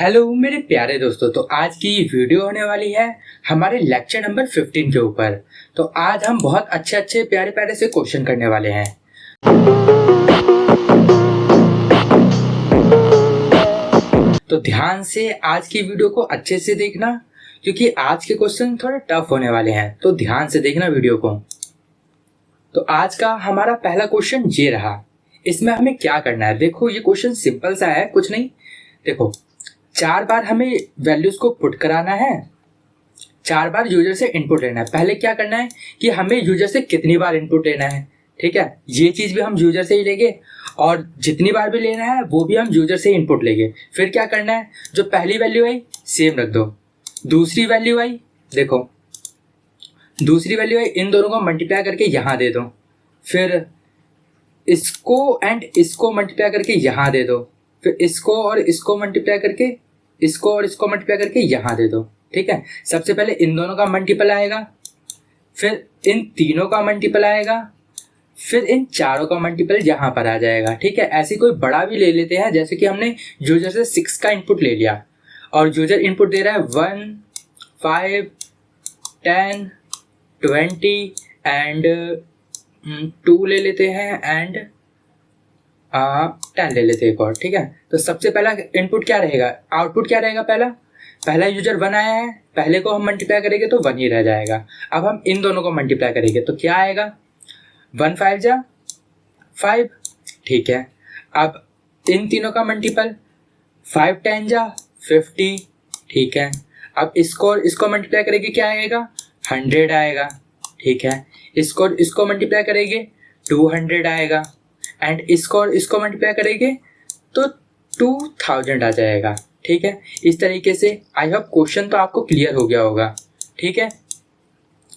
Hello मेरे प्यारे दोस्तों। तो आज की वीडियो होने वाली है हमारे लेक्चर नंबर 15 के ऊपर। तो आज हम बहुत अच्छे अच्छे प्यारे प्यारे से क्वेश्चन करने वाले हैं। तो ध्यान से आज की वीडियो को अच्छे से देखना, क्योंकि आज के क्वेश्चन थोड़े टफ होने वाले हैं। तो ध्यान से देखना वीडियो को। तो आज का हमारा पहला क्वेश्चन ये रहा। इसमें हमें क्या करना है, देखो ये क्वेश्चन सिंपल सा है, कुछ नहीं। देखो 4 बार हमें वैल्यूज को पुट कराना है, 4 बार यूजर से इनपुट लेना है। पहले क्या करना है कि हमें यूजर से कितनी बार इनपुट लेना है, ठीक है, ये चीज भी हम यूजर से ही लेंगे, और जितनी बार भी लेना है वो भी हम यूजर से इनपुट लेंगे। फिर क्या करना है, जो पहली वैल्यू आई सेम रख दो, दूसरी वैल्यू आई, देखो दूसरी वैल्यू आई, इन दोनों को मल्टीप्लाई करके यहाँ दे दो, फिर इसको एंड इसको मल्टीप्लाई करके यहाँ दे दो, फिर इसको और इसको मल्टीप्लाई करके, इसको और इसको मल्टीप्लाई करके यहाँ दे दो, ठीक है। सबसे पहले इन दोनों का मल्टीपल आएगा, फिर इन तीनों का मल्टीपल आएगा, फिर इन चारों का मल्टीपल यहाँ पर आ जाएगा, ठीक है। ऐसे कोई बड़ा भी ले लेते हैं, जैसे कि हमने यूजर से 6 का इनपुट ले लिया और यूजर इनपुट दे रहा है 1, 5, 10, 20 एंड 2 ले लेते हैं एंड 10 ले लेते हैं एक और, ठीक है। तो सबसे पहला इनपुट क्या रहेगा, आउटपुट क्या रहेगा, पहला यूजर 1 आया है, पहले को हम मल्टीप्लाई करेंगे तो 1 ही रह जाएगा। अब हम इन दोनों को मल्टीप्लाई करेंगे तो क्या आएगा, 1 5 जा 5, ठीक है। अब इन तीनों का मल्टीपल 5 10 जा 50, ठीक है। अब इसको और इसको मल्टीप्लाई करेंगे क्या आएगा, 100 आएगा, ठीक है। इसको और इसको मल्टीप्लाई करेंगे 200 आएगा, एंड इसको और इसको मल्टीप्लाई करेंगे तो 2000 आ जाएगा, ठीक है। इस तरीके से आई होप क्वेश्चन तो आपको क्लियर हो गया होगा, ठीक है।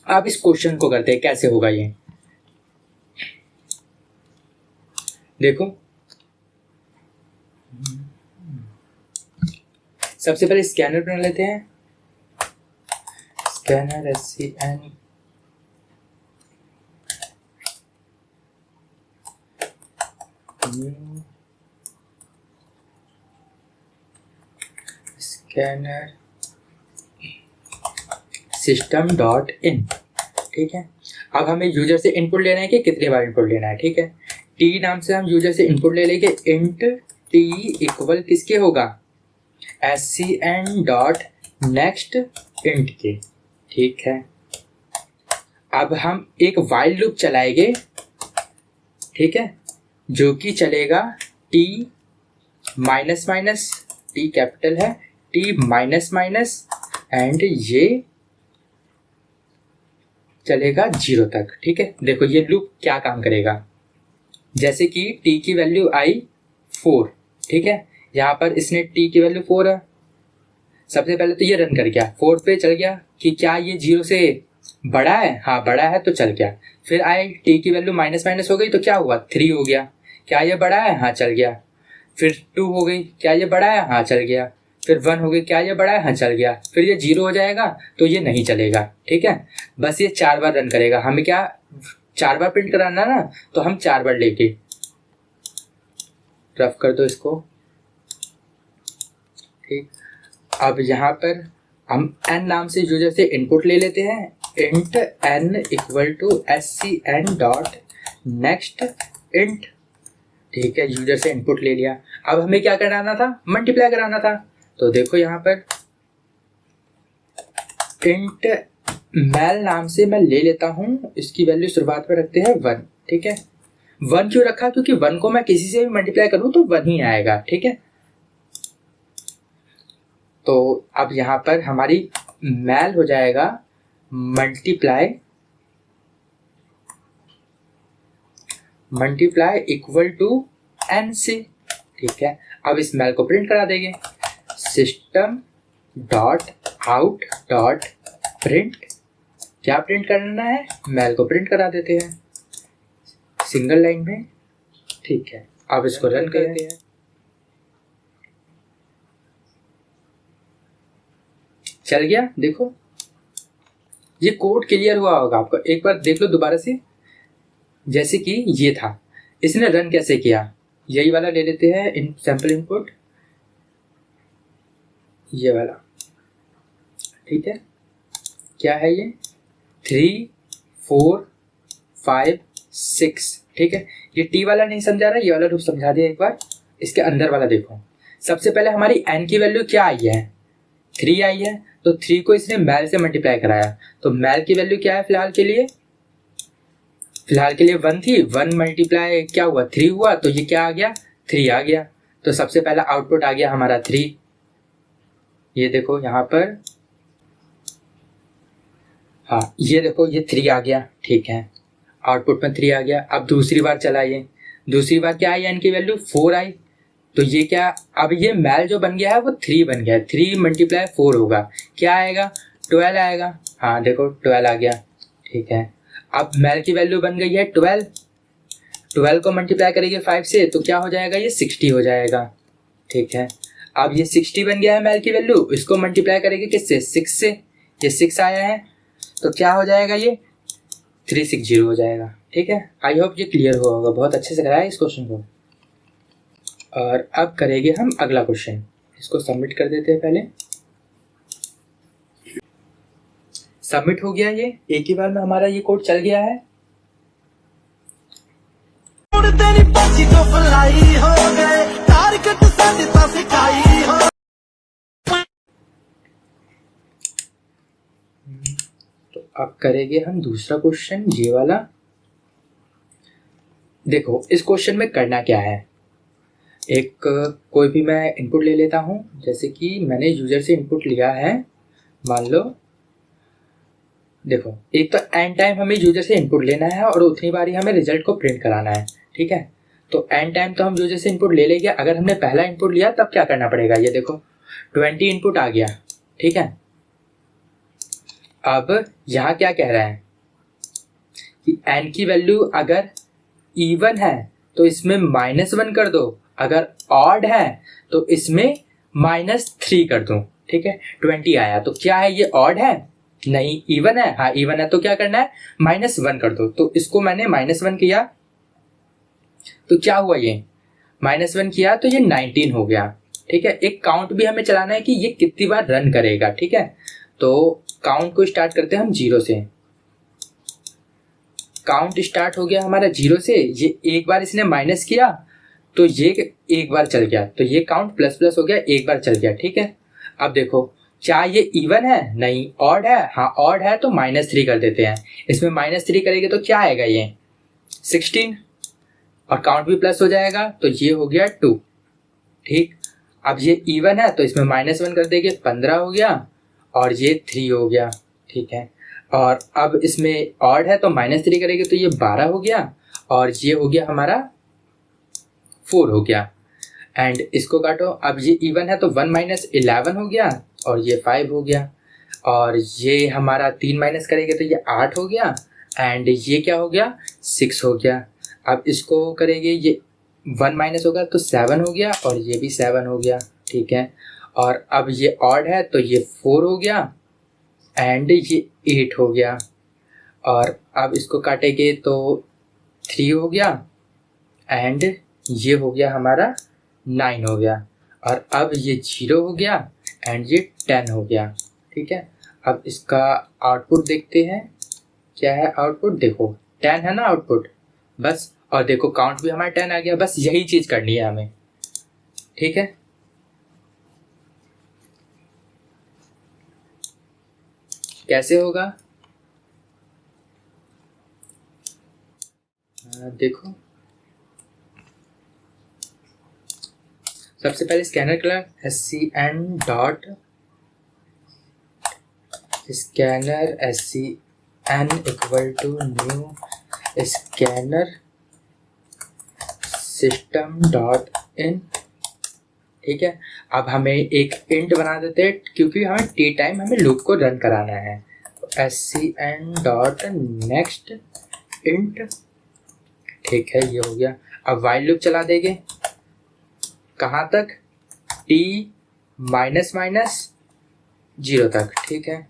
अब इस क्वेश्चन को करते हैं, कैसे होगा ये देखो। सबसे पहले स्कैनर बना लेते हैं, स्कैनर SCN स्कैनर system.in, ठीक है। अब हमें यूजर से इनपुट लेना है कि कितनी बार इनपुट लेना है, ठीक है। टी नाम से हम यूजर से इनपुट ले लेंगे, इंट टी इक्वल किसके होगा, SCN.next int के, ठीक है। अब हम एक वाइल लूप चलाएंगे, ठीक है, जो कि चलेगा T minus minus, T capital है, टी माइनस माइनस एंड ये चलेगा 0 तक, ठीक है। देखो ये लूप क्या काम करेगा, जैसे कि टी की वैल्यू आई 4, ठीक है। यहाँ पर इसने टी की वैल्यू 4 है, सबसे पहले तो ये रन कर गया, 4 पे चल गया कि क्या ये 0 से बड़ा है, हाँ बड़ा है तो चल गया। फिर आए टी की वैल्यू माइनस माइनस हो गई तो क्या हुआ, 3 हो गया, क्या ये बड़ा है, हाँ चल गया। फिर 2 हो गई, क्या ये बड़ा है, हाँ चल गया। फिर 1 हो गई, क्या ये बड़ा है, हाँ चल गया। फिर ये 0 हो जाएगा तो ये नहीं चलेगा, ठीक है। बस ये 4 बार रन करेगा, हमें क्या 4 बार प्रिंट कराना ना, तो हम 4 बार लेके रफ कर दो इसको, ठीक। अब यहाँ पर हम n नाम से यूजर से इनपुट ले लेते हैं, int n equal to SCN.next int, ठीक है। यूजर से इनपुट ले लिया, अब हमें क्या कराना था, मल्टीप्लाई कराना था। तो देखो यहाँ पर int मैल नाम से मैं ले लेता हूँ, इसकी वैल्यू शुरुआत में रखते हैं 1, ठीक है। 1 क्यों रखा, क्योंकि 1 को मैं किसी से भी मल्टीप्लाई करूँ तो 1 ही आएगा, ठीक है। तो अब यहाँ पर हमारी मैल हो जाएगा मल्टीप्लाई इक्वल टू n से, ठीक है। अब इस मैल को प्रिंट करा देंगे, system.out.print, क्या प्रिंट करना है, मैल को प्रिंट करा देते हैं सिंगल लाइन में, ठीक है। अब इसको रन करते हैं, चल गया। देखो ये कोड क्लियर हुआ होगा आपको, एक बार देख लो दोबारा से। जैसे कि ये था, इसने रन कैसे किया, यही वाला ले लेते हैं, इन सैम्पल इनपुट, ये वाला, ठीक है। क्या है ये? 3 4 5 6, ठीक है। ये टी वाला नहीं समझा रहा, ये वाला रूप समझा दिया एक बार। इसके अंदर वाला देखो, सबसे पहले हमारी एन की वैल्यू क्या आई है? 3 आई है, तो 3 को इसने मैल से मल्टीप्लाई कराया, तो मैल की वैल्यू क्या है फिलहाल के लिए? फिलहाल के लिए 1 थी, 1 मल्टीप्लाई क्या हुआ? 3 हुआ, तो ये क्या आ गया? 3 आ गया। तो सबसे पहला आउटपुट आ गया हमारा 3। ये देखो यहाँ पर, हाँ ये देखो ये 3 आ गया, ठीक है। आउटपुट में 3 आ गया। अब दूसरी बार चलाइए, दूसरी बार क्या आई? एन की वैल्यू 4 आई, तो ये क्या, अब ये मैल जो बन गया है वो 3 बन गया है। 3 मल्टीप्लाई 4 होगा, क्या आएगा? 12 आएगा। हाँ देखो 12 आ गया, ठीक है। अब मैल की वैल्यू बन गई है 12, 12 को मल्टीप्लाई करेंगे 5 से, तो क्या हो जाएगा? ये 60 हो जाएगा, ठीक है। अब ये 60 बन गया है मैल की वैल्यू, इसको मल्टीप्लाई करेंगे किससे? 6 से, ये 6 आया है, तो क्या हो जाएगा? ये 360 हो जाएगा, ठीक है। आई होप ये क्लियर हुआ होगा, बहुत अच्छे से कराया इस क्वेश्चन को। और अब करेंगे हम अगला क्वेश्चन, इसको सबमिट कर देते हैं पहले। सबमिट हो गया, ये एक ही बार में हमारा ये कोड चल गया है। तो अब करेंगे हम दूसरा क्वेश्चन, ये वाला। देखो इस क्वेश्चन में करना क्या है, एक कोई भी मैं इनपुट ले लेता हूँ, जैसे कि मैंने यूजर से इनपुट लिया है, मान लो। देखो एक तो एन टाइम हमें यूजर से इनपुट लेना है और उतनी बार ही हमें रिजल्ट को प्रिंट कराना है, ठीक है। तो एन टाइम तो हम यूजर से इनपुट ले लेंगे। अगर हमने पहला इनपुट लिया तब क्या करना पड़ेगा? ये देखो 20 इनपुट आ गया, ठीक है। अब यहाँ क्या कह रहा है कि एन की वैल्यू अगर इवन है तो इसमें -1 कर दो, अगर ऑड है तो इसमें -3 कर दो, ठीक है। 20 आया, तो क्या है ये? ऑड है? नहीं, इवन है। हाँ इवन है, तो क्या करना है? -1 कर दो। तो इसको मैंने -1 किया, तो क्या हुआ? ये -1 किया तो ये 19 हो गया, ठीक है। एक काउंट भी हमें चलाना है कि ये कितनी बार रन करेगा, ठीक है। तो काउंट को स्टार्ट करते हैं हम 0 से। काउंट स्टार्ट हो गया हमारा 0 से। ये एक बार इसने माइनस किया तो ये एक बार चल गया, तो ये काउंट प्लस प्लस हो गया, एक बार चल गया, ठीक है। अब देखो क्या ये इवन है? नहीं, ऑड है। हाँ ऑड है, तो -3 कर देते हैं। इसमें -3 करेंगे तो क्या आएगा? ये 16, और काउंट भी प्लस हो जाएगा, तो ये हो गया 2, ठीक। अब ये इवन है तो इसमें -1 कर देंगे, 15 हो गया, और ये 3 हो गया, ठीक है। और अब इसमें ऑड है तो -3 करेंगे तो ये 12 हो गया, और ये हो गया हमारा 4 हो गया। एंड इसको काटो, अब ये इवन है तो 1 - 11 हो गया, और ये 5 हो गया, और ये हमारा 3 माइनस करेंगे तो ये 8 हो गया, एंड ये क्या हो गया? 6 हो गया। अब इसको करेंगे, ये 1 माइनस होगा तो 7 हो गया, और ये भी 7 हो गया, ठीक है। और अब ये ऑड है तो ये 4 हो गया, एंड ये 8 हो गया, और अब इसको काटेंगे तो 3 हो गया, एंड ये हो गया हमारा 9 हो गया, और अब ये 0 हो गया, एंड ये 10 हो गया, ठीक है। अब इसका आउटपुट देखते हैं, क्या है आउटपुट? देखो 10 है ना आउटपुट, बस। और देखो काउंट भी हमारा 10 आ गया, बस यही चीज़ करनी है हमें, ठीक है। कैसे होगा? देखो सबसे पहले scanner class scn dot scanner scn equal to new scanner system dot in, ठीक है। अब हमें एक इंट बना देते हैं क्योंकि हमें टी टाइम हमें लूप को रन कराना है। scn डॉट नेक्स्ट इंट, ठीक है, ये हो गया। अब वाइल लूप चला देंगे, कहाँ तक? t -0 तक, ठीक है।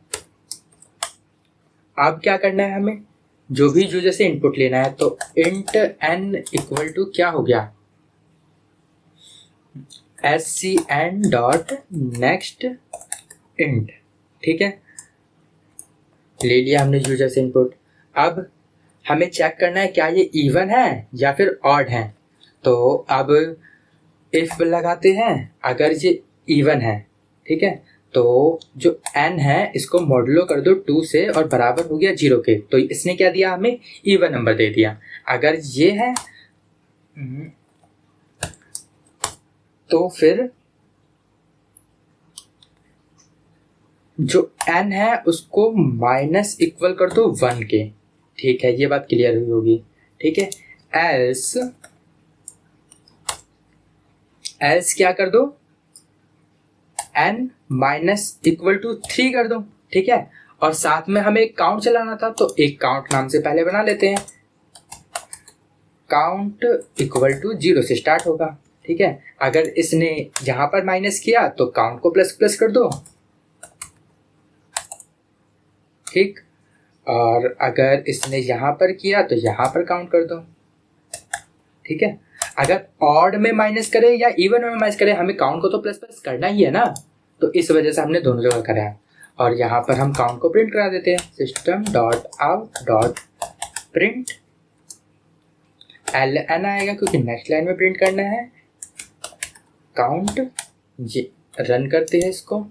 अब क्या करना है हमें? जो भी यूजर से इनपुट लेना है, तो इंट n इक्वल टू क्या हो गया? scn डॉट नेक्स्ट इंट, ठीक है, ले लिया हमने यूजर से इनपुट। अब हमें चेक करना है क्या ये इवन है या फिर ऑड है। तो अब इफ लगाते हैं, अगर ये इवन है, ठीक है, तो जो n है इसको मॉडुलो कर दो 2 से और बराबर हो गया 0 के, तो इसने क्या दिया, हमें इवन नंबर दे दिया। अगर ये है तो फिर जो n है उसको माइनस इक्वल कर दो 1 के, ठीक है, ये बात क्लियर हुई होगी, ठीक है। एल्स क्या कर दो, n माइनस इक्वल टू 3 कर दो, ठीक है। और साथ में हमें एक काउंट चलाना था, तो एक काउंट नाम से पहले बना लेते हैं। काउंट इक्वल टू 0 से स्टार्ट होगा, ठीक है। अगर इसने यहां पर माइनस किया तो काउंट को प्लस प्लस कर दो, ठीक। और अगर इसने यहां पर किया तो यहां पर काउंट कर दो, ठीक है। अगर ऑड में माइनस करे या इवन में माइनस करे, हमें काउंट को तो प्लस प्लस करना ही है ना, तो इस वजह से हमने दोनों जगह करा है। और यहाँ पर हम काउंट को प्रिंट करा देते हैं, system dot out dot print ln आएगा क्योंकि नेक्स्ट लाइन में प्रिंट करना है काउंट। ये रन करते हैं इसको,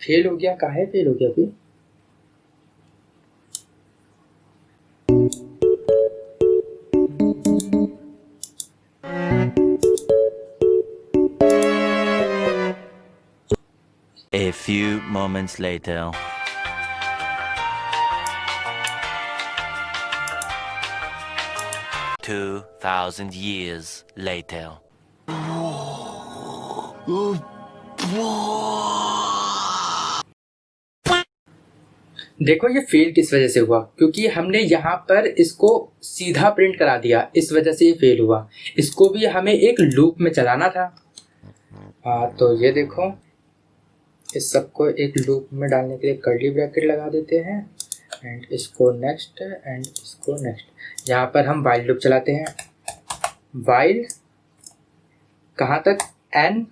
फेल हो गया, काहे फेल हो गया अभी? A few moments later. 2,000 years later. देखो ये फेल किस वजह से हुआ, क्योंकि हमने यहाँ पर इसको सीधा प्रिंट करा दिया, इस वजह से ये फेल हुआ। इसको भी हमें एक लूप में चलाना था। तो ये देखो, इस सबको एक लूप में डालने के लिए कर्ली ब्रैकेट लगा देते हैं, एंड इसको नेक्स्ट एंड इसको नेक्स्ट। यहाँ पर हम वाइल लूप चलाते हैं। वाइल कहाँ तक, n,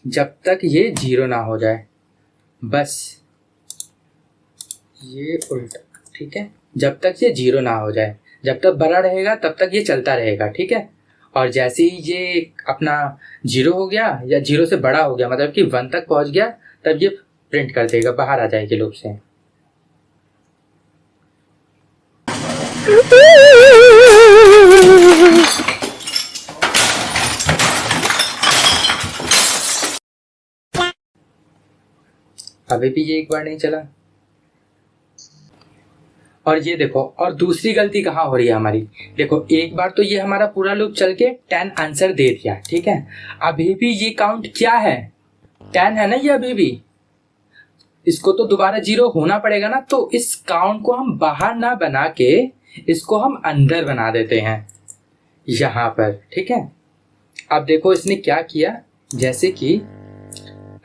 जब तक ये 0 ना हो जाए, बस ये उल्टा, ठीक है, जब तक ये 0 ना हो जाए। जब तक बड़ा रहेगा तब तक ये चलता रहेगा, ठीक है। और जैसे ही ये अपना 0 हो गया या 0 से बड़ा हो गया, मतलब कि 1 तक पहुंच गया, तब ये प्रिंट कर देगा, बाहर आ जाएगी लूप से। अभी भी ये एक बार नहीं चला। और ये देखो, और दूसरी गलती कहाँ हो रही है हमारी, देखो एक बार तो ये हमारा पूरा लूप चल के 10 आंसर दे दिया, ठीक है। अभी भी ये काउंट क्या है, 10 है ना ये अभी भी, इसको तो दोबारा 0 होना पड़ेगा ना। तो इस काउंट को हम बाहर ना बना के इसको हम अंदर बना देते हैं यहाँ पर, ठीक है। अब देखो इसने क्या किया, जैसे कि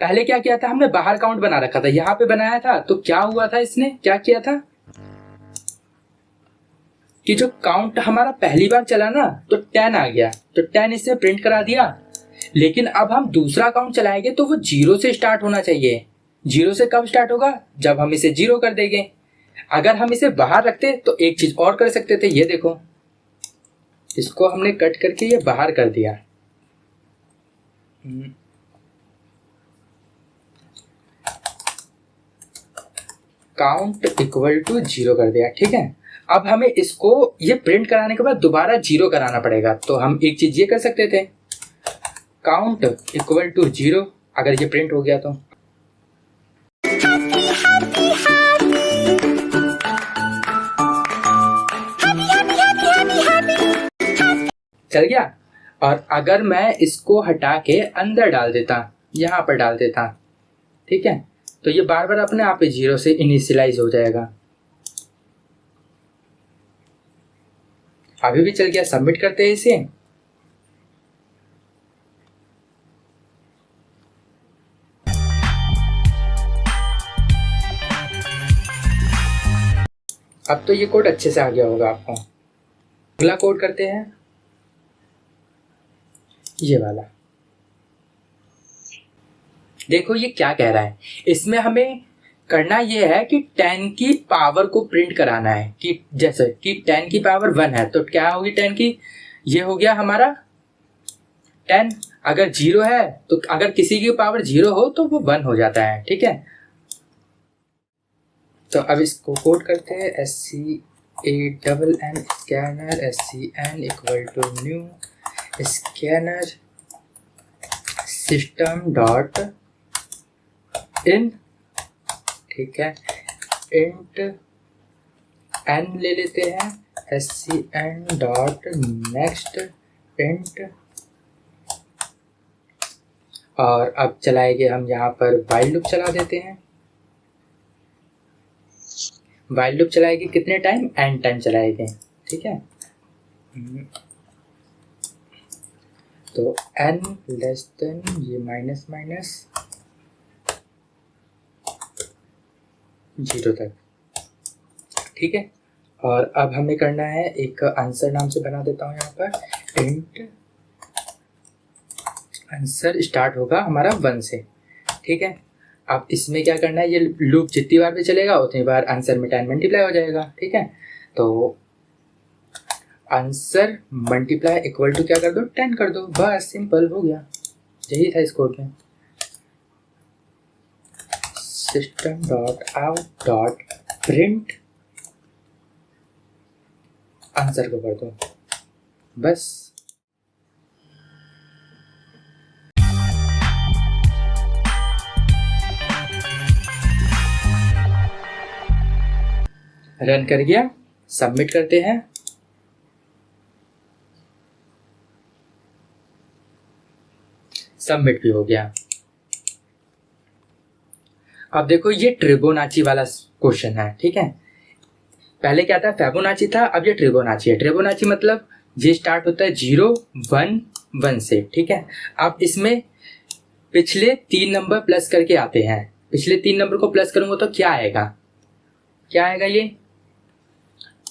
पहले क्या किया था, हमने बाहर काउंट बना रखा था, यहाँ पे बनाया था, तो क्या हुआ था, इसने क्या किया था कि जो काउंट हमारा पहली बार चला ना तो 10 आ गया, तो 10 इससे प्रिंट करा दिया। लेकिन अब हम दूसरा काउंट चलाएंगे तो वो 0 से स्टार्ट होना चाहिए। 0 से कब स्टार्ट होगा, जब हम इसे 0 कर देंगे। अगर हम इसे बाहर रखते तो एक चीज और कर सकते थे, ये देखो, इसको हमने कट करके ये बाहर कर दिया। काउंट इक्वल टू 0 कर दिया, ठीक है। अब हमें इसको ये प्रिंट कराने के बाद दोबारा 0 कराना पड़ेगा, तो हम एक चीज ये कर सकते थे, काउंट इक्वल टू 0, अगर ये प्रिंट हो गया तो चल गया। और अगर मैं इसको हटा के अंदर डाल देता, यहाँ पर डाल देता, ठीक है, तो ये बार बार अपने आप ही 0 से इनिशियलाइज हो जाएगा। अभी भी चल गया, सबमिट करते हैं इसे। अब तो ये कोड अच्छे से आ गया होगा आपको। अगला कोड करते हैं, ये वाला। देखो ये क्या कह रहा है, इसमें हमें करना ये है कि 10 की पावर को प्रिंट कराना है। कि जैसे कि 10 की पावर 1 है तो क्या होगी 10 की, ये हो गया हमारा 10। अगर 0 है तो अगर किसी की पावर 0 हो तो वो 1 हो जाता है, ठीक है। तो अब इसको कोड करते हैं, SCANN scanner SCN equal to new scanner system dot in, ठीक है। इंट n ले लेते हैं, SCN डॉट नेक्स्ट इंट, और अब चलाएंगे हम यहाँ पर वाइल लूप चला देते हैं। वाइल लूप चलाएंगे कितने टाइम, n टाइम चलाएंगे, ठीक है। तो n लेस देन ये माइनस माइनस 0 तक, ठीक है। और अब हमें करना है, एक आंसर नाम से बना देता हूँ यहाँ पर, इंट आंसर स्टार्ट होगा हमारा 1 से, ठीक है। अब इसमें क्या करना है, ये लूप जितनी बार भी चलेगा उतनी बार आंसर में 10 मल्टीप्लाई हो जाएगा, ठीक है। तो आंसर मल्टीप्लाई इक्वल टू क्या कर दो, 10 कर दो, बस सिंपल हो गया। यही था इस कोड में। System dot out dot print answer को कर दो, बस। रन कर गया, सबमिट करते हैं। सबमिट भी हो गया। अब देखो ये ट्रिबोनाची वाला क्वेश्चन है, ठीक है। पहले क्या था, फिबोनाची था, अब ये ट्रिबोनाची है। ट्रिबोनाची मतलब ये स्टार्ट होता है 0 1 1 से, ठीक है। अब इसमें पिछले 3 नंबर प्लस करके आते हैं। पिछले 3 नंबर को प्लस करूंगा तो क्या आएगा, क्या आएगा, ये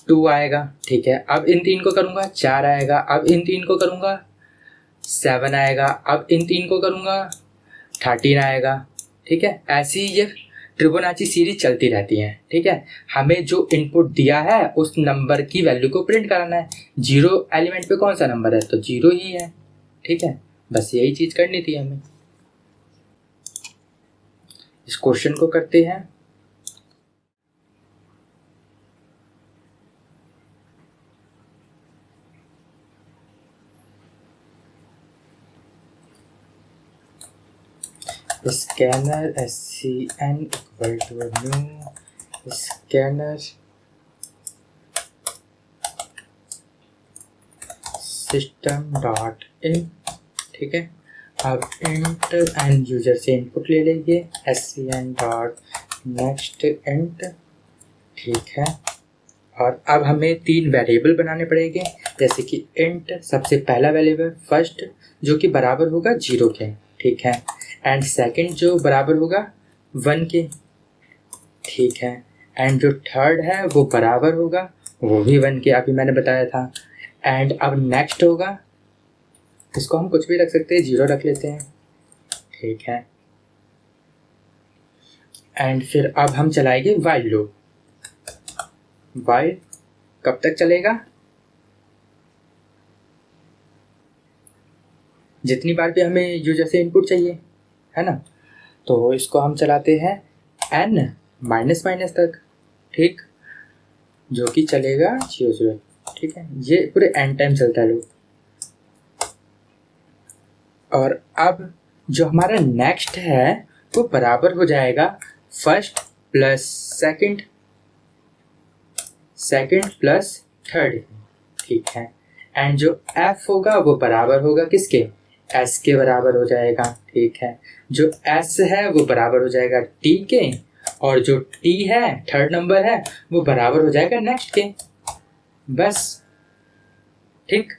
2 आएगा, ठीक है। अब इन 3 को करूंगा 4 आएगा, अब इन 3 को करूंगा 7 आएगा, अब इन 3 को करूंगा 13 आएगा, ठीक है। ऐसी ये ट्रिबोनाची सीरीज चलती रहती है, ठीक है। हमें जो इनपुट दिया है उस नंबर की वैल्यू को प्रिंट कराना है। 0 एलिमेंट पे कौन सा नंबर है, तो 0 ही है, ठीक है। बस यही चीज करनी थी हमें। इस क्वेश्चन को करते हैं। Scanner SCN equal to new scanner system dot in, ठीक है। अब इंट एंड यूजर से इनपुट ले लेंगे, SCN डॉट नेक्स्ट इंट, ठीक है। और अब हमें 3 वेरिएबल बनाने पड़ेंगे, जैसे कि इंट सबसे पहला वेरिएबल फर्स्ट जो कि बराबर होगा 0 के, ठीक है। एंड सेकंड जो बराबर होगा 1 के, ठीक है। एंड जो थर्ड है वो बराबर होगा, वो भी 1 के, अभी मैंने बताया था। एंड अब नेक्स्ट होगा, इसको हम कुछ भी रख सकते हैं, 0 रख लेते हैं, ठीक है। एंड फिर अब हम चलाएंगे वाइल लूप। वाइल कब तक चलेगा, जितनी बार भी हमें यूजर से इनपुट चाहिए, है ना। तो इसको हम चलाते हैं n माइनस माइनस तक, ठीक, जो कि चलेगा 0 0, ठीक है। ये पूरे n टाइम चलता है लूप। और अब जो हमारा नेक्स्ट है वो बराबर हो जाएगा first plus second, second plus third, ठीक है। एंड जो f होगा वो बराबर होगा किसके, s के बराबर हो जाएगा, ठीक है। जो s है वो बराबर हो जाएगा t के, और जो t है थर्ड नंबर है वो बराबर हो जाएगा नेक्स्ट के, बस, ठीक।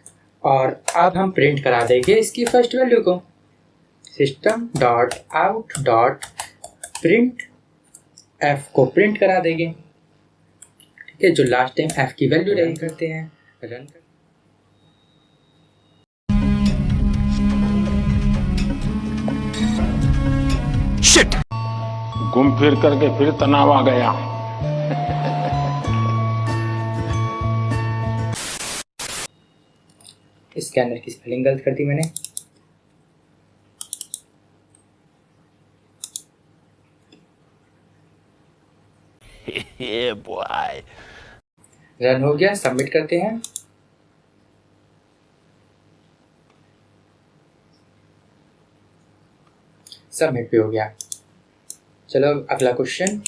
और अब हम प्रिंट करा देंगे इसकी फर्स्ट वैल्यू को, system dot out dot print f को प्रिंट करा देंगे, ठीक ठीक है, जो लास्ट टाइम f की वैल्यू रन करते हैं, रन कर शिट, घूम फिर करके फिर तनाव आ गया। स्कैनर की स्पेलिंग गलत कर दी मैंने। Yeah, boy. रन हो गया, सबमिट करते हैं। सबमिट भी हो गया। चलो अगला क्वेश्चन।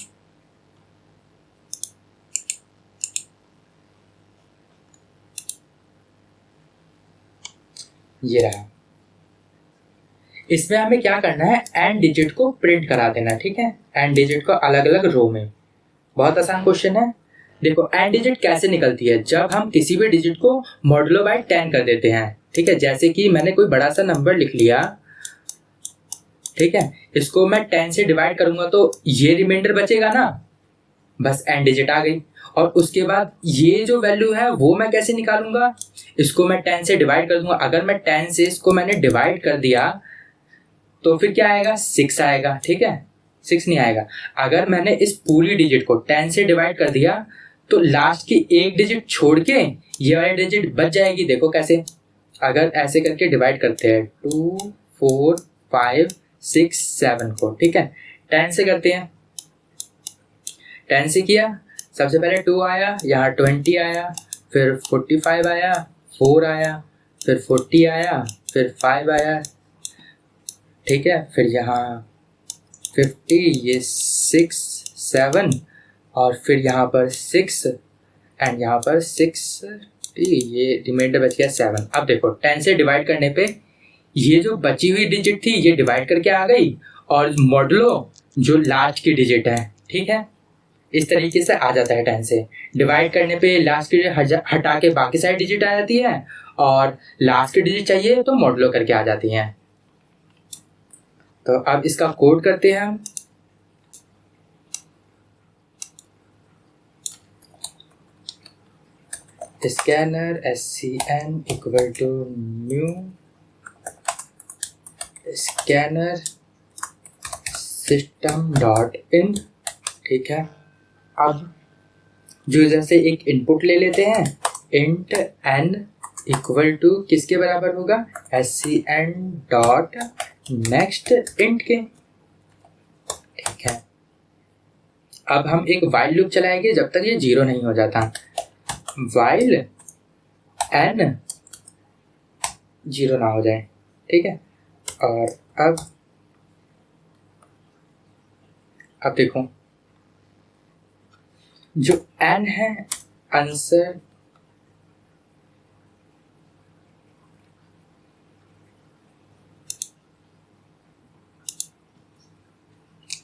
ये रहा। इसमें हमें क्या करना है, एंड डिजिट को प्रिंट करा देना। ठीक है, एंड डिजिट को अलग अलग रो में। बहुत आसान क्वेश्चन है। देखो एंड डिजिट कैसे निकलती है, जब हम किसी भी डिजिट को मॉडुलो बाय 10 कर देते हैं। ठीक है, जैसे कि मैंने कोई बड़ा सा नंबर लिख लिया, ठीक है, इसको मैं 10 से डिवाइड करूंगा तो ये रिमाइंडर बचेगा ना, बस एंड डिजिट आ गई। और उसके बाद ये जो वैल्यू है वो मैं कैसे निकालूंगा, इसको मैं 10 से डिवाइड कर दूंगा। अगर मैं 10 से इसको मैंने डिवाइड कर दिया तो फिर क्या आएगा, 6 आएगा। ठीक है, 6 नहीं आएगा। अगर मैंने इस पूरी डिजिट को 10 से डिवाइड कर दिया तो लास्ट की एक डिजिट छोड़ के ये वाली डिजिट बच जाएगी। देखो कैसे, अगर ऐसे करके डिवाइड करते हैं 2 4 5 6 7 को, ठीक है, 10 से करते हैं। 10 से किया, सबसे पहले 2 आया, यहाँ 20 आया, फिर 45 आया, 4 आया, फिर 40 आया, फिर 5 आया, ठीक है, फिर यहाँ 50, ये 6 7 और फिर यहाँ पर 6 एंड यहाँ पर 6, ये रिमाइंडर बच गया 7। अब देखो 10 से डिवाइड करने पे ये जो बची हुई डिजिट थी ये डिवाइड करके आ गई, और मॉडुलो जो लास्ट की डिजिट है, ठीक है, इस तरीके से आ जाता है। 10 से डिवाइड करने पे लास्ट की डिजिट हटा के बाकी सारी डिजिट आ जाती है, और लास्ट की डिजिट चाहिए तो मॉडुलो करके आ जाती हैं। तो अब इसका कोड करते हैं हम। Scanner SCN equal to new scanner system dot in. ठीक है, अब यूजर से एक इनपुट ले लेते हैं, इंट n इक्वल टू किसके बराबर होगा, SCN डॉट नेक्स्ट इंट के। ठीक है, अब हम एक वाइल लूप चलाएंगे जब तक ये 0 नहीं हो जाता। वाइल n 0 ना हो जाए, ठीक है। और अब देखो जो n है आंसर,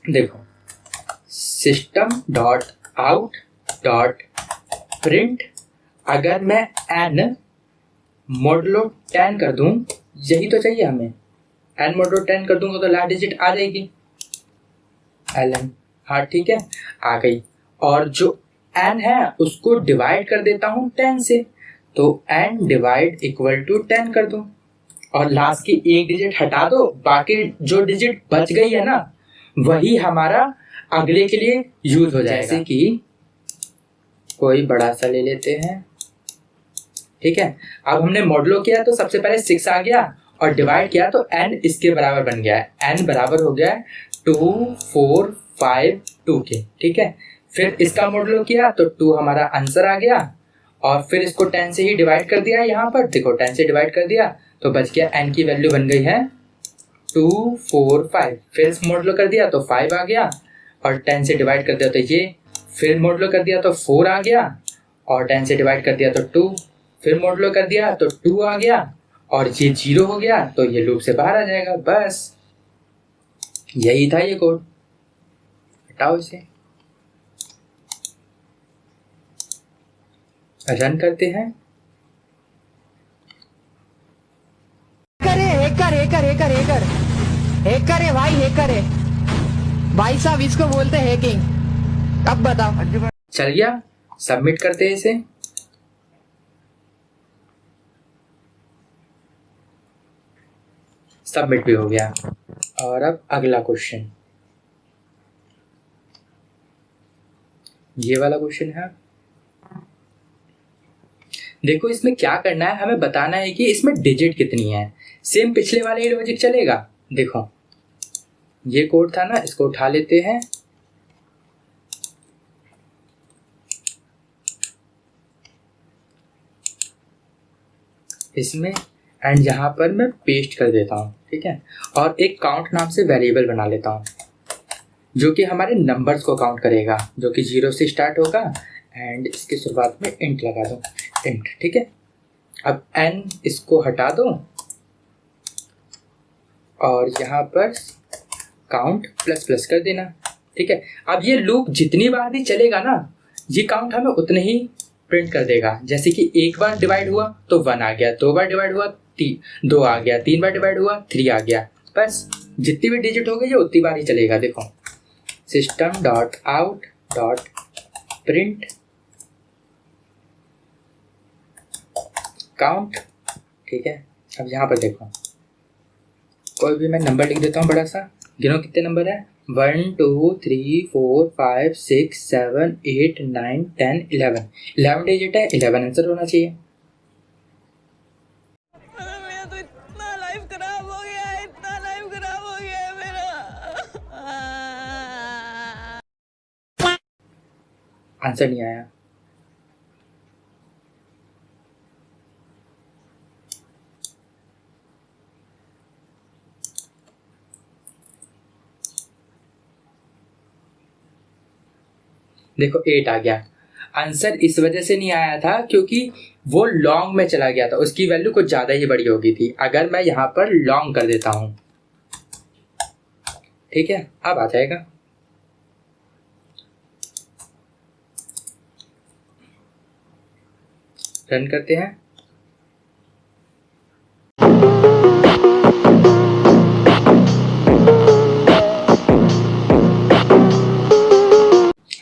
देखो system dot out dot print, अगर मैं n मॉडुलो 10 कर दूं, यही तो चाहिए हमें, n मॉडुलो 10 कर दूंगा तो लास्ट डिजिट आ जाएगी ln। हाँ ठीक है, आ गई। और जो n है उसको डिवाइड कर देता हूं 10 से, तो n डिवाइड इक्वल टू 10 कर दूं, और लास्ट की एक डिजिट हटा दो, बाकी जो डिजिट बच गई है ना वही हमारा अगले के लिए यूज हो जाएगा। जैसे कि कोई बड़ा सा ले लेते हैं, ठीक है। अब हमने मॉडुलो किया तो सबसे पहले 6 आ गया, और डिवाइड किया तो n इसके बराबर बन गया है, n बराबर हो गया है 2 4 5 2 के। ठीक है, फिर इसका मॉडुलो किया तो 2 हमारा आंसर आ गया, और फिर इसको 10 से ही डिवाइड कर दिया। यहाँ पर देखो 10 से डिवाइड कर दिया तो बच गया, n की वैल्यू बन गई है 2 4 5, फिर इस मॉडुलो कर दिया तो 5 आ गया, और 10 से डिवाइड कर दिया तो ये, फिर मॉडुलो कर दिया तो 4 आ गया, और 10 से डिवाइड कर दिया तो 2, फिर मॉडुलो कर दिया तो 2 आ गया, और ये 0 हो गया तो ये लूप से बाहर आ जाएगा। बस यही था ये कोड, हटाओ इसे, रन करते हैं। हैकर है भाई, हैकर है भाई साहब, इसको बोलते हैं हैकिंग। अब बताओ। चल गया, सबमिट करते हैं इसे। सबमिट भी हो गया। और अब अगला क्वेश्चन, ये वाला क्वेश्चन है। देखो इसमें क्या करना है, हमें बताना है कि इसमें डिजिट कितनी है। सेम पिछले वाले ही लॉजिक चलेगा। देखो ये कोड था ना, इसको उठा लेते हैं। इसमें एंड यहाँ पर मैं पेस्ट कर देता हूँ, ठीक है। और एक काउंट नाम से वेरिएबल बना लेता हूँ जो कि हमारे नंबर्स को काउंट करेगा, जो कि 0 से स्टार्ट होगा। एंड इसकी शुरुआत में इंट लगा दो, इंट, ठीक है। अब n इसको हटा दो और यहाँ पर काउंट प्लस प्लस कर देना, ठीक है। अब ये लूप जितनी बार भी चलेगा ना, ये काउंट हमें उतने ही प्रिंट कर देगा। जैसे कि एक बार डिवाइड हुआ तो 1 आ गया, 2 बार डिवाइड हुआ 2 आ गया, 3 बार डिवाइड हुआ 3 आ गया। बस जितनी भी डिजिट हो गई ये उतनी बार ही चलेगा। देखो system dot out dot print count, ठीक है। अब यहाँ पर देखो कोई भी मैं नंबर लिख देता हूँ बड़ा सा। गिनो कितने नंबर है, 1 2 3 4 5 6 7 8 9 10 11। 11 डिजिट है, 11 आंसर होना चाहिए। मेरा तो इतना लाइफ खराब हो गया है, इतना लाइफ खराब हो गया है मेरा। आंसर नहीं आया। देखो 8 आ गया। आंसर इस वजह से नहीं आया था क्योंकि वो लॉन्ग में चला गया था, उसकी वैल्यू कुछ ज़्यादा ही बड़ी होगी थी। अगर मैं यहाँ पर लॉन्ग कर देता हूँ, ठीक है, अब आ जाएगा। रन करते हैं।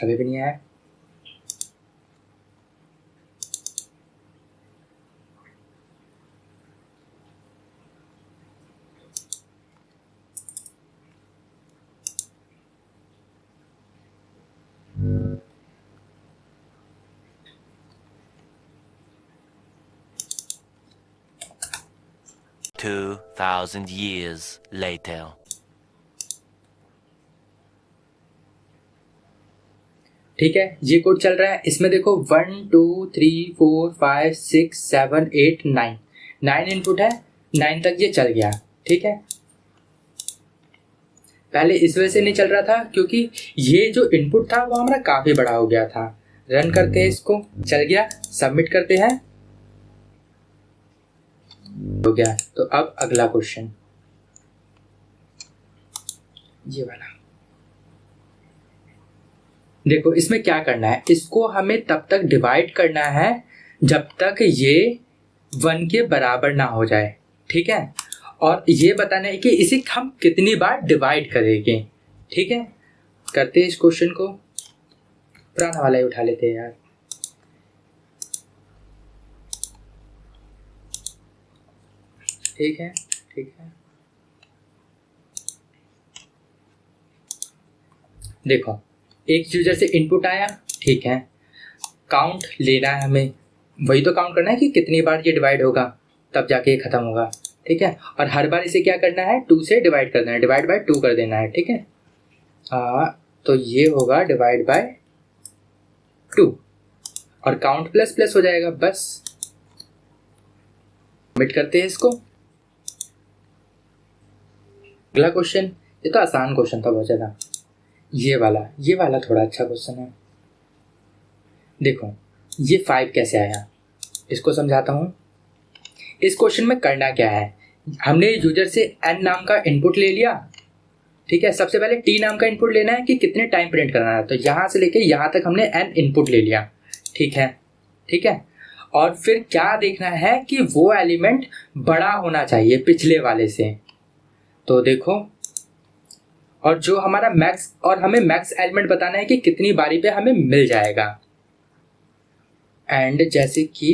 अभी भी नहीं आया। Two 2,000 years later. ठीक है, ये कोड चल रहा है। इसमें देखो 1 2 3 4 5 6 7 8 9 9 इनपुट है, 9 तक ये चल गया, ठीक है। पहले इस वजह से नहीं चल रहा था क्योंकि ये जो इनपुट था वो हमारा काफ़ी बड़ा हो गया था। रन करते हैं इसको, चल गया। सबमिट करते हैं, हो गया। तो अब अगला क्वेश्चन, ये वाला देखो। इसमें क्या करना है, इसको हमें तब तक डिवाइड करना है जब तक ये 1 के बराबर ना हो जाए, ठीक है। और ये बताना है कि इसे हम कितनी बार डिवाइड करेंगे, ठीक है। करते हैं इस क्वेश्चन को, पुराना वाला ही उठा लेते हैं यार। ठीक है, ठीक है। देखो एक यूजर से इनपुट आया, ठीक है। काउंट लेना है हमें, वही तो काउंट करना है कि कितनी बार ये डिवाइड होगा, तब जाके ये खत्म होगा, ठीक है। और हर बार इसे क्या करना है, 2 से डिवाइड कर देना है, डिवाइड बाय 2 कर देना है, ठीक है। तो ये होगा डिवाइड बाय 2 और काउंट प्लस प्लस हो जाएगा, बस। सबमिट करते हैं इसको। अगला क्वेश्चन, ये तो आसान क्वेश्चन था बहुत ज़्यादा। ये वाला थोड़ा अच्छा क्वेश्चन है। देखो ये 5 कैसे आया, इसको समझाता हूँ। इस क्वेश्चन में करना क्या है, हमने यूजर से n नाम का इनपुट ले लिया, ठीक है। सबसे पहले t नाम का इनपुट लेना है कि कितने टाइम प्रिंट करना है, तो यहाँ से लेके यहाँ तक हमने n इनपुट ले लिया, ठीक है, ठीक है। और फिर क्या देखना है कि वो एलिमेंट बड़ा होना चाहिए पिछले वाले से। तो देखो, और जो हमारा मैक्स, और हमें मैक्स एलिमेंट बताना है कि कितनी बारी पे हमें मिल जाएगा। एंड जैसे कि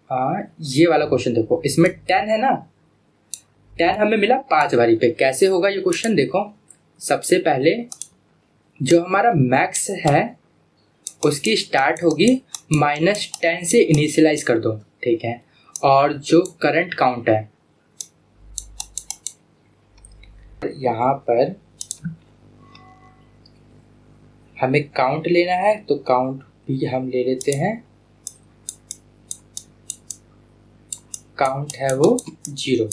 ये वाला क्वेश्चन देखो, इसमें 10 है ना, 10 हमें मिला 5 बारी पे। कैसे होगा ये क्वेश्चन देखो, सबसे पहले जो हमारा मैक्स है उसकी स्टार्ट होगी -10 से इनिशियलाइज कर दो, ठीक है। और जो करंट काउंट है यहाँ पर हमें काउंट लेना है, तो काउंट भी हम ले लेते हैं, काउंट है वो 0,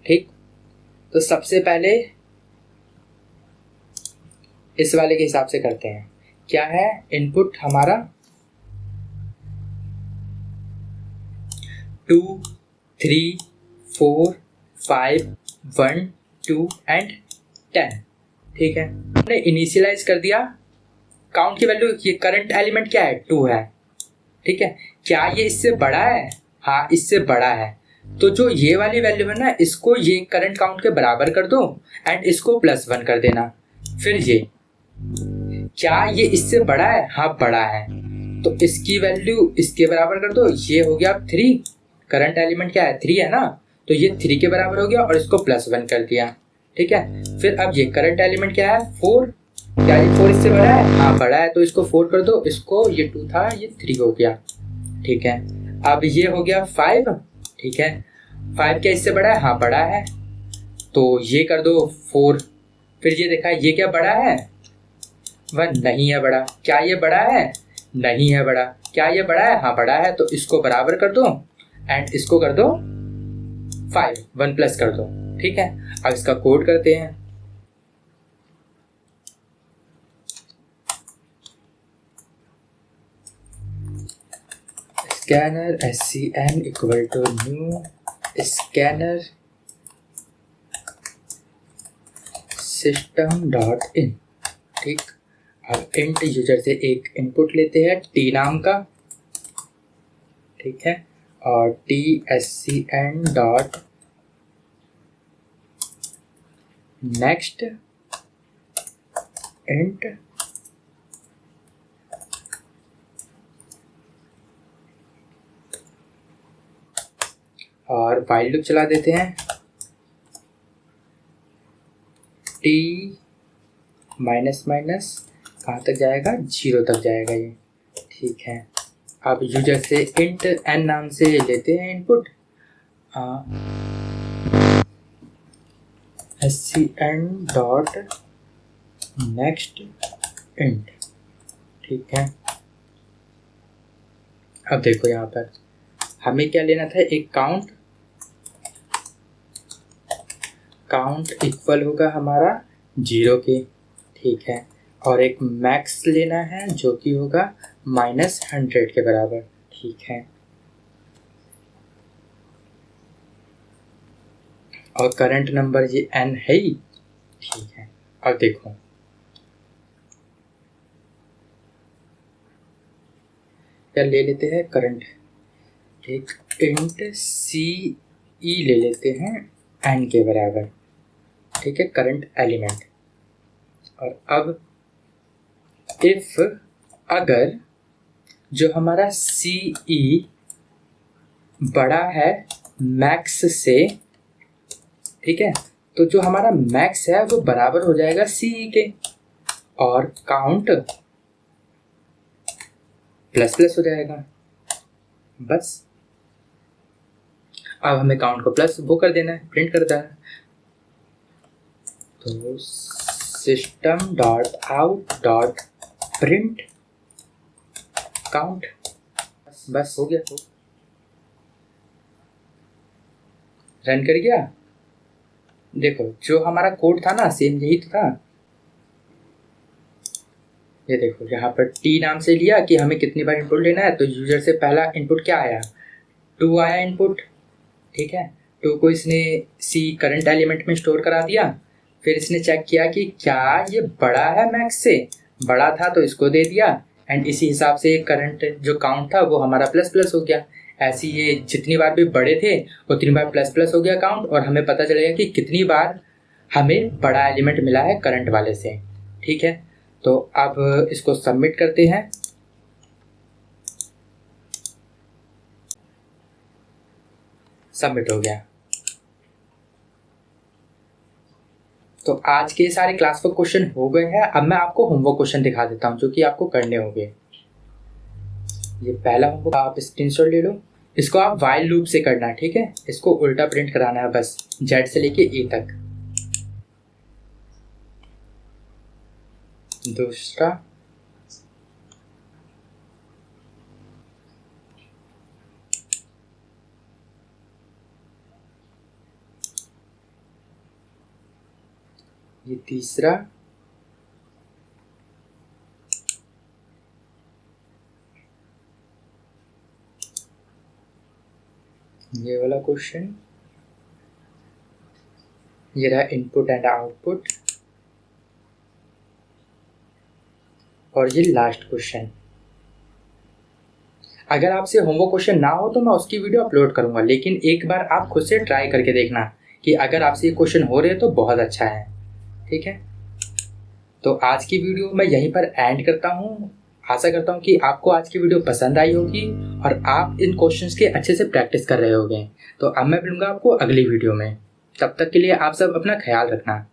ठीक। तो सबसे पहले इस वाले के हिसाब से करते हैं। क्या है इनपुट हमारा 2 3 4 5 1 2 एंड 10, ठीक है। हमने इनिशियलाइज कर दिया, काउंट की वैल्यू, ये करंट एलिमेंट क्या है 2 है, ठीक है। क्या ये इससे बड़ा है? हाँ इससे बड़ा है। तो जो ये वाली वैल्यू है ना, इसको ये करंट काउंट के बराबर कर दो एंड इसको +1 कर देना। फिर ये क्या ये इससे बड़ा है? हाँ बड़ा है, तो इसकी वैल्यू इसके बराबर कर दो। ये हो गया 3, करंट एलिमेंट क्या है 3 है ना, तो ये 3 के बराबर हो गया और इसको +1 कर दिया, ठीक है। फिर अब ये करंट एलिमेंट क्या है 4, क्या ये 4 इससे बड़ा है? हाँ बड़ा है, तो इसको 4 कर दो, इसको ये 2 था ये 3 हो गया, ठीक है। अब ये हो गया 5, ठीक है। 5 क्या इससे बड़ा है? हाँ बड़ा है, तो ये कर दो 4। फिर ये देखा ये क्या बड़ा है? 1 नहीं है बड़ा। क्या ये बड़ा है? नहीं है बड़ा। क्या ये बड़ा है? हाँ बड़ा है, तो इसको बराबर कर दो एंड इसको कर दो 5, 1 प्लस कर दो, ठीक है। अब इसका कोड करते हैं। Scanner SCN equal to new scanner system dot in, ठीक। अब इंट यूजर से एक इनपुट लेते हैं टी नाम का, ठीक है, और TSCN डॉट नेक्स्ट इंट और व्हाइल लूप चला देते हैं। T माइनस माइनस कहाँ तक जाएगा? 0 तक जाएगा ये, ठीक है। अब यूजर से इंट n नाम से लेते हैं input SCN dot next int, ठीक है। अब देखो यहाँ पर हमें क्या लेना था, एक काउंट इक्वल होगा हमारा 0 के, ठीक है। और एक मैक्स लेना है जो कि होगा -100 के बराबर, ठीक है। और करंट नंबर ये n है ही, ठीक है। अब देखो क्या ले लेते हैं करंट, एक इंट CE ले लेते हैं n के बराबर, ठीक है, करंट एलिमेंट। और अब इफ अगर जो हमारा CE बड़ा है मैक्स से, ठीक है, तो जो हमारा मैक्स है वो बराबर हो जाएगा CE के, और काउंट ++ हो जाएगा, बस। अब हमें काउंट को प्लस वो कर देना है, प्रिंट कर देना है। तो system dot out dot print count, बस हो गया। रन कर गया। देखो जो हमारा कोड था ना सेम यही तो था। ये देखो यहाँ पर टी नाम से लिया कि हमें कितनी बार इनपुट लेना है, तो यूजर से पहला इनपुट क्या आया 2 आया इनपुट, ठीक है। 2 को इसने C करंट एलिमेंट में स्टोर करा दिया। फिर इसने चेक किया कि क्या ये बड़ा है मैक्स से, बड़ा था तो इसको दे दिया एंड इसी हिसाब से करंट जो काउंट था वो हमारा ++ हो गया। ऐसे ये जितनी बार भी बड़े थे उतनी बार ++ हो गया काउंट, और हमें पता चलेगा कि कितनी बार हमें बड़ा एलिमेंट मिला है करंट वाले से, ठीक है। तो अब इसको सबमिट करते हैं। सबमिट हो गया। तो आज के सारे क्लास वर्क क्वेश्चन हो गए हैं। अब मैं आपको होमवर्क क्वेश्चन दिखा देता हूँ जो कि आपको करने होंगे। ये पहला होमवर्क आप स्क्रीनशॉट ले लो। इसको आप व्हाइल लूप से करना है, ठीक है। इसको उल्टा प्रिंट कराना है बस, जेड से लेके ए तक। दूसरा ये तीसरा, ये वाला क्वेश्चन, ये रहा इनपुट एंड आउटपुट, और ये लास्ट क्वेश्चन। अगर आपसे होमवर्क क्वेश्चन ना हो तो मैं उसकी वीडियो अपलोड करूंगा, लेकिन एक बार आप खुद से ट्राई करके देखना कि अगर आपसे ये क्वेश्चन हो रहे हैं तो बहुत अच्छा है, ठीक है। तो आज की वीडियो मैं यहीं पर एंड करता हूँ। आशा करता हूँ कि आपको आज की वीडियो पसंद आई होगी और आप इन क्वेश्चंस के अच्छे से प्रैक्टिस कर रहे होंगे। तो अब मैं मिलूंगा आपको अगली वीडियो में। तब तक के लिए आप सब अपना ख्याल रखना।